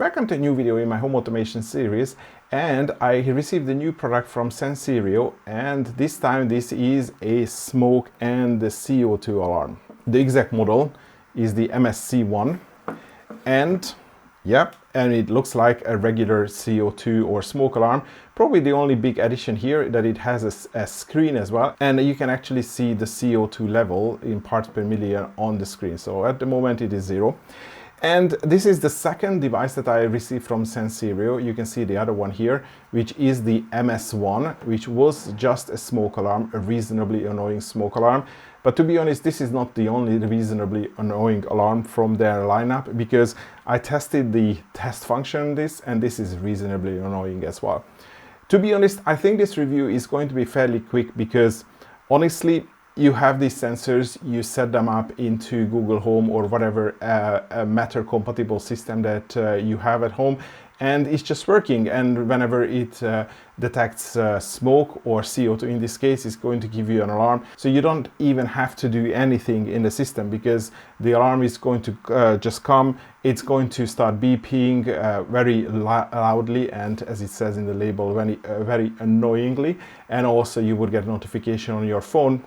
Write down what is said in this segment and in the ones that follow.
Welcome to a new video in my home automation series, and I received a new product from Sensereo, and this time this is a smoke and the CO2 alarm. The exact model is the MSC-1, and it looks like a regular CO2 or smoke alarm. Probably the only big addition here that it has a screen as well, and you can actually see the CO2 level in parts per million on the screen. So at the moment it is 0. And this is the second device that I received from Sensereo. You can see the other one here, which is the MS1, which was just a smoke alarm, a reasonably annoying smoke alarm. But to be honest, this is not the only reasonably annoying alarm from their lineup, because I tested the test function on this, and this is reasonably annoying as well. To be honest, I think this review is going to be fairly quick because honestly, you have these sensors, you set them up into Google Home or whatever Matter compatible system that you have at home, and it's just working. And whenever it detects smoke or CO2 in this case, it's going to give you an alarm. So you don't even have to do anything in the system, because the alarm is going to just come. It's going to start beeping very loudly, and as it says in the label, very annoyingly. And also you would get a notification on your phone.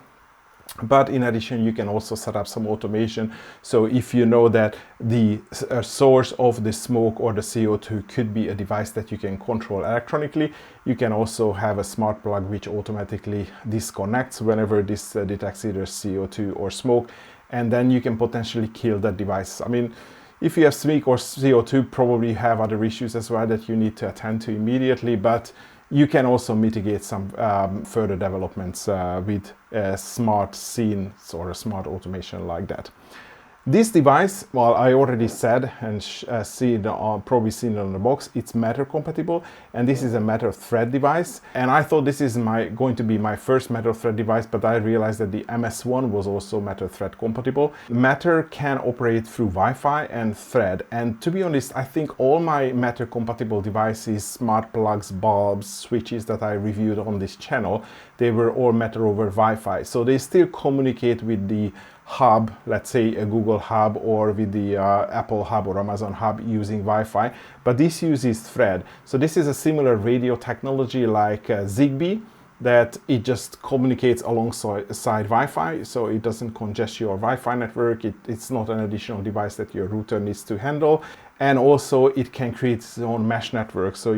But in addition, you can also set up some automation. So if you know that the source of the smoke or the CO2 could be a device that you can control electronically, you can also have a smart plug which automatically disconnects whenever this detects either CO2 or smoke, and then you can potentially kill that device. I mean, if you have smoke or CO2, probably have other issues as well that you need to attend to immediately, but you can also mitigate some further developments with smart scenes or a smart automation like that. This device, well, I already said and probably seen it on the box, it's Matter compatible, and this is a Matter Thread device. And I thought this is going to be my first Matter Thread device, but I realized that the MS1 was also Matter Thread compatible. Matter can operate through Wi-Fi and Thread, and to be honest, I think all my Matter compatible devices, smart plugs, bulbs, switches that I reviewed on this channel, they were all Matter over Wi-Fi, so they still communicate with the hub, let's say a Google hub, or with the Apple hub or Amazon hub using Wi-Fi, but this uses Thread. So this is a similar radio technology like Zigbee, that it just communicates alongside Wi-Fi, so it doesn't congest your Wi-Fi network. It's not an additional device that your router needs to handle, and also it can create its own mesh network. So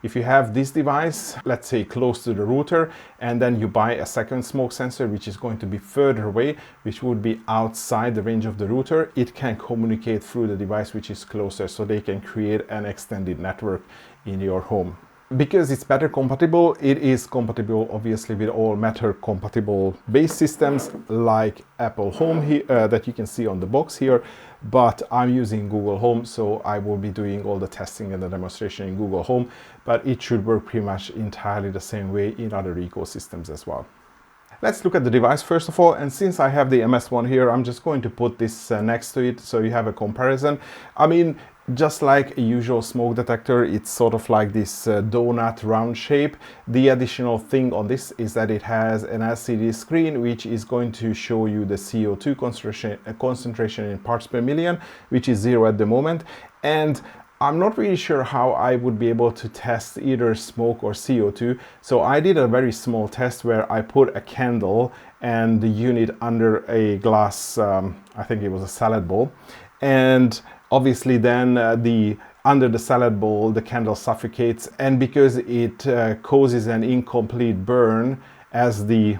if you have this device, let's say close to the router, and then you buy a second smoke sensor which is going to be further away, which would be outside the range of the router, it can communicate through the device which is closer, so they can create an extended network in your home. Because it's Matter compatible, it is compatible obviously with all Matter compatible base systems like Apple Home here, that you can see on the box here, but I'm using Google Home, so I will be doing all the testing and the demonstration in Google Home, but it should work pretty much entirely the same way in other ecosystems as well. Let's look at the device first of all, and since I have the MS1 here, I'm just going to put this next to it so you have a comparison. I mean, just like a usual smoke detector, it's sort of like this donut round shape. The additional thing on this is that it has an LCD screen which is going to show you the CO2 concentration in parts per million, which is 0 at the moment. And I'm not really sure how I would be able to test either smoke or CO2. So I did a very small test where I put a candle and the unit under a glass, I think it was a salad bowl. And obviously then under the salad bowl, the candle suffocates, and because it causes an incomplete burn as the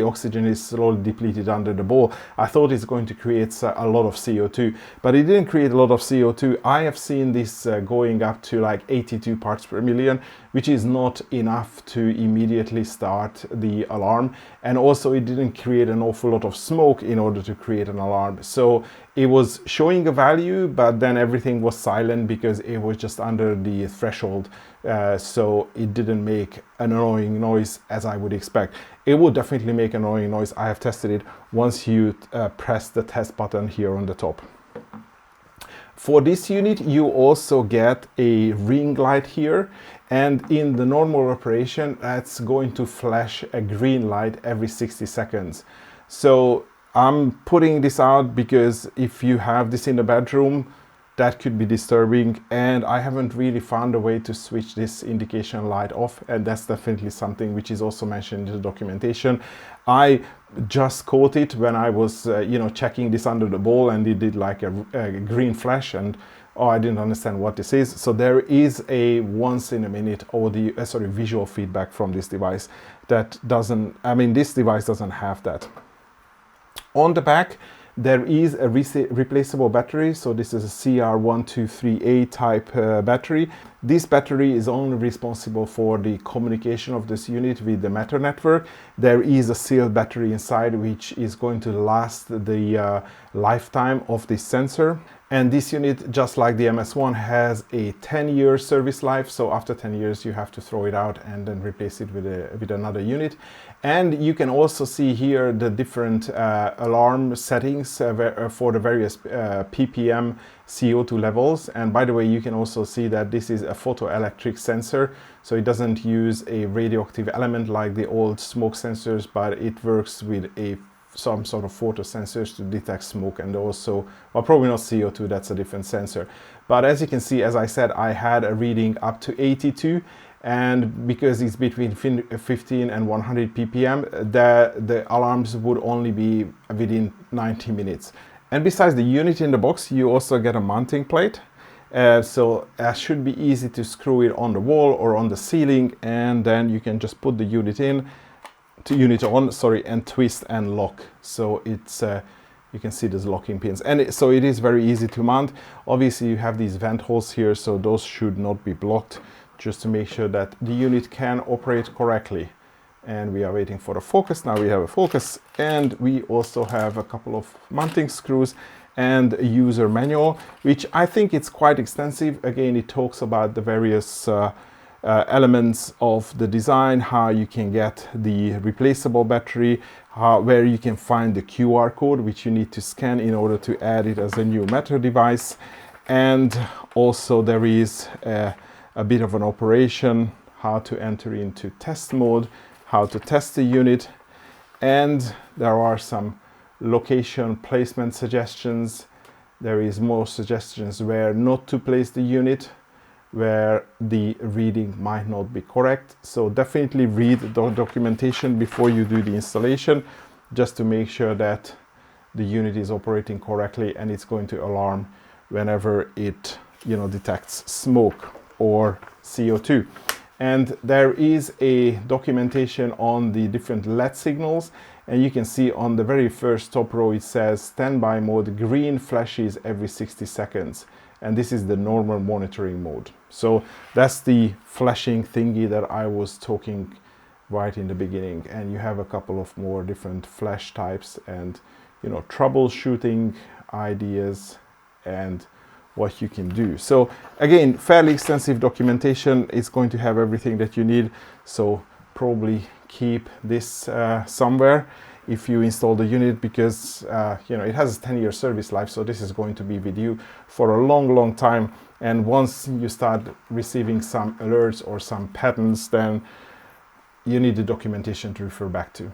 oxygen is slowly depleted under the bowl, I thought it's going to create a lot of CO2, but it didn't create a lot of CO2. I have seen this going up to like 82 parts per million, which is not enough to immediately start the alarm. And also it didn't create an awful lot of smoke in order to create an alarm. So it was showing a value, but then everything was silent because it was just under the threshold. So it didn't make an annoying noise as I would expect. It would definitely make an annoying noise. I have tested it once you press the test button here on the top. For this unit, you also get a ring light here, and in the normal operation, that's going to flash a green light every 60 seconds. So I'm putting this out because if you have this in the bedroom, that could be disturbing, and I haven't really found a way to switch this indication light off, and that's definitely something which is also mentioned in the documentation. I just caught it when I was checking this under the bowl, and it did like a green flash, and I didn't understand what this is. So there is a once in a minute audio visual feedback from this device that doesn't, this device doesn't have that. On the back there is a replaceable battery, so this is a CR123A type battery. This battery is only responsible for the communication of this unit with the Matter network. There is a sealed battery inside which is going to last the lifetime of this sensor. And this unit, just like the MS-1, has a 10-year service life, so after 10 years you have to throw it out and then replace it with another unit. And you can also see here the different alarm settings for the various ppm CO2 levels. And by the way, you can also see that this is a photoelectric sensor, so it doesn't use a radioactive element like the old smoke sensors, but it works with some sort of photo sensors to detect smoke, and also, well, probably not CO2, that's a different sensor. But as you can see, as I said, I had a reading up to 82, and because it's between 15 and 100 ppm, the alarms would only be within 90 minutes. And besides the unit in the box, you also get a mounting plate. So it should be easy to screw it on the wall or on the ceiling, and then you can just put the unit on, and twist and lock. So it's you can see these locking pins, and so it is very easy to mount. Obviously you have these vent holes here, so those should not be blocked, just to make sure that the unit can operate correctly. And we are waiting for the focus. Now we have a focus, and we also have a couple of mounting screws and a user manual, which I think it's quite extensive. Again, it talks about the various elements of the design, how you can get the replaceable battery, where you can find the QR code which you need to scan in order to add it as a new Matter device. And also there is a bit of an operation, how to enter into test mode, how to test the unit, and there are some location placement suggestions. There is more suggestions where not to place the unit, where the reading might not be correct. So definitely read the documentation before you do the installation, just to make sure that the unit is operating correctly and it's going to alarm whenever it detects smoke or CO2. And there is a documentation on the different LED signals, and you can see on the very first top row it says standby mode, green flashes every 60 seconds. And this is the normal monitoring mode. So that's the flashing thingy that I was talking right in the beginning. And you have a couple of more different flash types and troubleshooting ideas and what you can do. So again, fairly extensive documentation. It's going to have everything that you need. So probably keep this somewhere if you install the unit, because it has a 10-year service life, so this is going to be with you for a long time. And once you start receiving some alerts or some patterns, then you need the documentation to refer back to.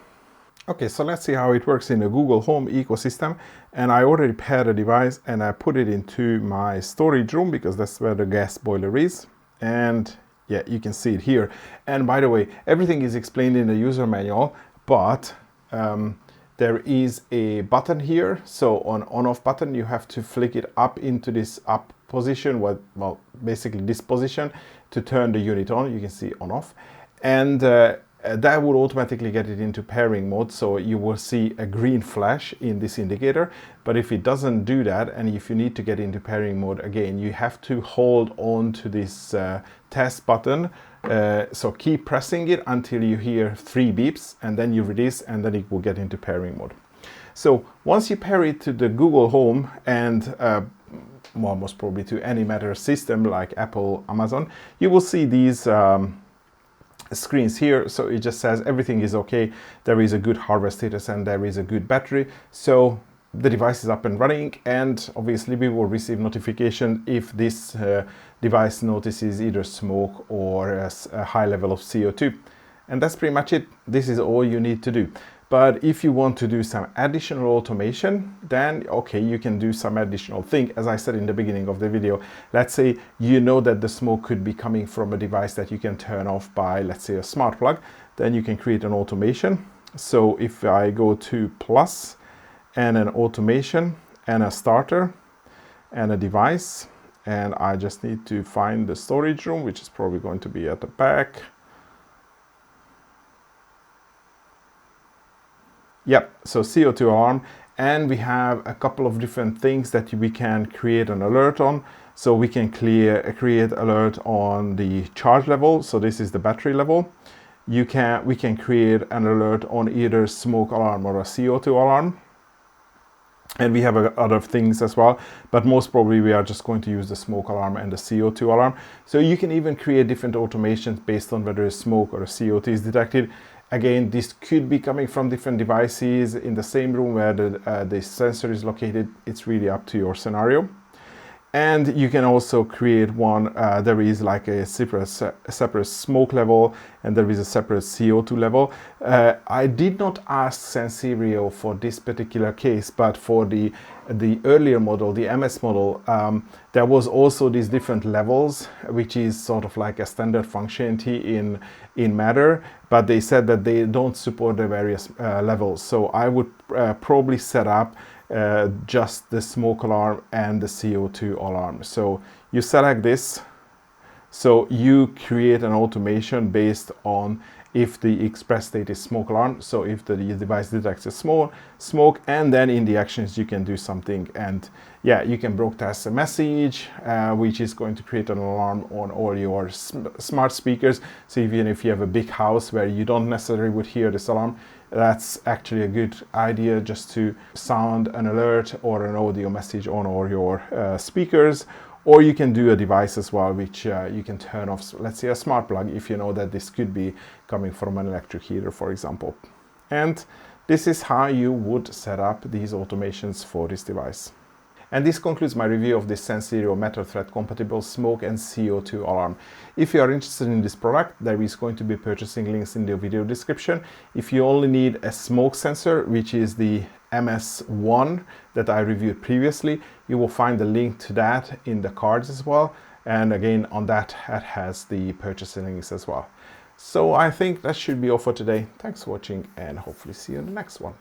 Okay, so let's see how it works in the Google Home ecosystem. And I already paired a device and I put it into my storage room, because that's where the gas boiler is. And yeah, you can see it here. And by the way, everything is explained in the user manual, but there is a button here. So on-off button, you have to flick it up into this up position, well, basically this position, to turn the unit on. You can see on-off. And that would automatically get it into pairing mode, so you will see a green flash in this indicator. But if it doesn't do that, and if you need to get into pairing mode again, you have to hold on to this test button. So keep pressing it until you hear 3 beeps, and then you release, and then it will get into pairing mode. So once you pair it to the Google Home and most probably to any Matter system like Apple, Amazon, you will see these screens here. So it just says everything is okay, there is a good hardware status, and there is a good battery. So the device is up and running, and obviously we will receive notification if this device notices either smoke or a high level of CO2. And that's pretty much it. This is all you need to do. But if you want to do some additional automation, then okay, you can do some additional thing. As I said in the beginning of the video, let's say you know that the smoke could be coming from a device that you can turn off by, let's say, a smart plug, then you can create an automation. So if I go to plus and an automation and a starter and a device, and I just need to find the storage room, which is probably going to be at the back. Yep, so CO2 alarm, and we have a couple of different things that we can create an alert on. So we can create alert on the charge level. So this is the battery level. We can create an alert on either smoke alarm or a CO2 alarm. And we have other things as well, but most probably we are just going to use the smoke alarm and the CO2 alarm. So you can even create different automations based on whether a smoke or a CO2 is detected. Again, this could be coming from different devices in the same room where the sensor is located. It's really up to your scenario. And you can also create one, there is like a separate smoke level, and there is a separate CO2 level. I did not ask Sensereo for this particular case, but for the earlier model, the MS model, there was also these different levels, which is sort of like a standard functionality in Matter, but they said that they don't support the various levels. So I would probably set up just the smoke alarm and the CO2 alarm. So you select this, so you create an automation based on if the express state is smoke alarm, so if the device detects a smoke, and then in the actions you can do something, and yeah, you can broadcast a message which is going to create an alarm on all your smart speakers. So even if you have a big house where you don't necessarily would hear this alarm, that's actually a good idea just to sound an alert or an audio message on all your speakers. Or you can do a device as well, which you can turn off, let's say a smart plug, if you know that this could be coming from an electric heater, for example. And this is how you would set up these automations for this device. And this concludes my review of this Sensereo Matter Thread compatible smoke and CO2 alarm. If you are interested in this product, there is going to be purchasing links in the video description. If you only need a smoke sensor, which is the MS-1 that I reviewed previously, you will find the link to that in the cards as well. And again, on that, it has the purchasing links as well. So I think that should be all for today. Thanks for watching, and hopefully see you in the next one.